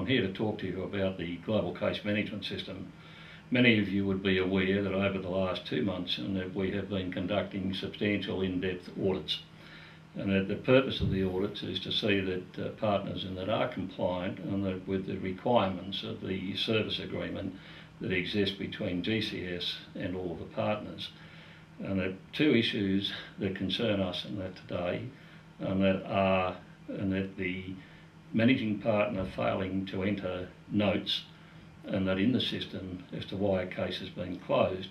I'm here to talk to you about the global case management system. Many of you would be aware that over the last 2 months and that we have been conducting substantial in-depth audits. And that the purpose of the audits is to see that partners and that are compliant and that with the requirements of the service agreement that exists between GCS and all of the partners. And there are two issues that concern us in that today, and that the managing partner failing to enter notes and that in the system as to why a case has been closed.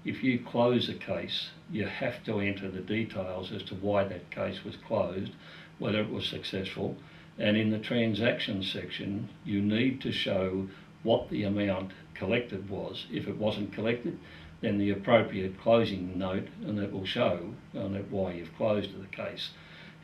If you close a case, you have to enter the details as to why that case was closed, whether it was successful, and in the transactions section you need to show what the amount collected was. If it wasn't collected, then the appropriate closing note, and that will show why you've closed the case.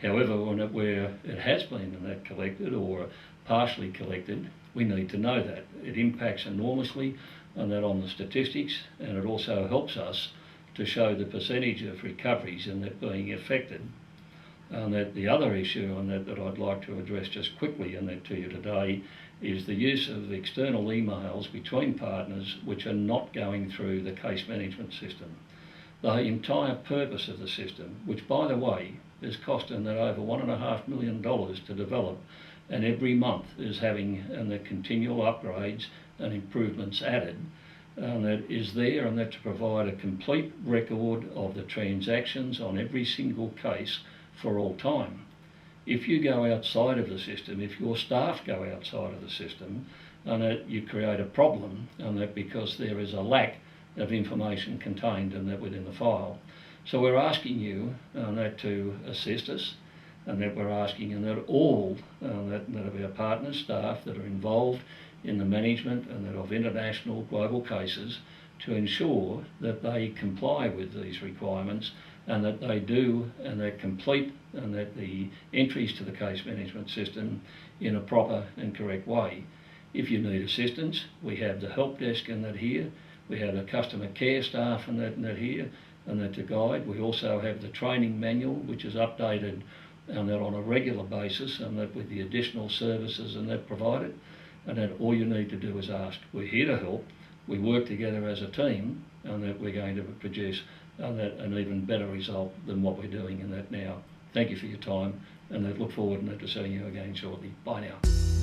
However, where it has been collected or partially collected, we need to know that. It impacts enormously on the statistics, and it also helps us to show the percentage of recoveries and that being affected. And that the other issue on that I'd like to address just quickly and that to you today is the use of external emails between partners which are not going through the case management system. The entire purpose of the system, which by the way is costing that over $1.5 million to develop, and every month is having the continual upgrades and improvements added, and that is there and that to provide a complete record of the transactions on every single case for all time. If you go outside of the system, if your staff go outside of the system, and that you create a problem, and that because there is a lack of information contained in that within the file. So we're asking you that to assist us, and that we're asking and that all that of our partners, staff that are involved in the management and that of international global cases to ensure that they comply with these requirements and that they do and they complete and that the entries to the case management system in a proper and correct way. If you need assistance, we have the help desk and that here, we have the customer care staff and that here and that to guide. We also have the training manual which is updated and that on a regular basis and that with the additional services and that provided, and that all you need to do is ask. We're here to help. We work together as a team and that we're going to produce an even better result than what we're doing in that now. Thank you for your time and I look forward to seeing you again shortly. Bye now.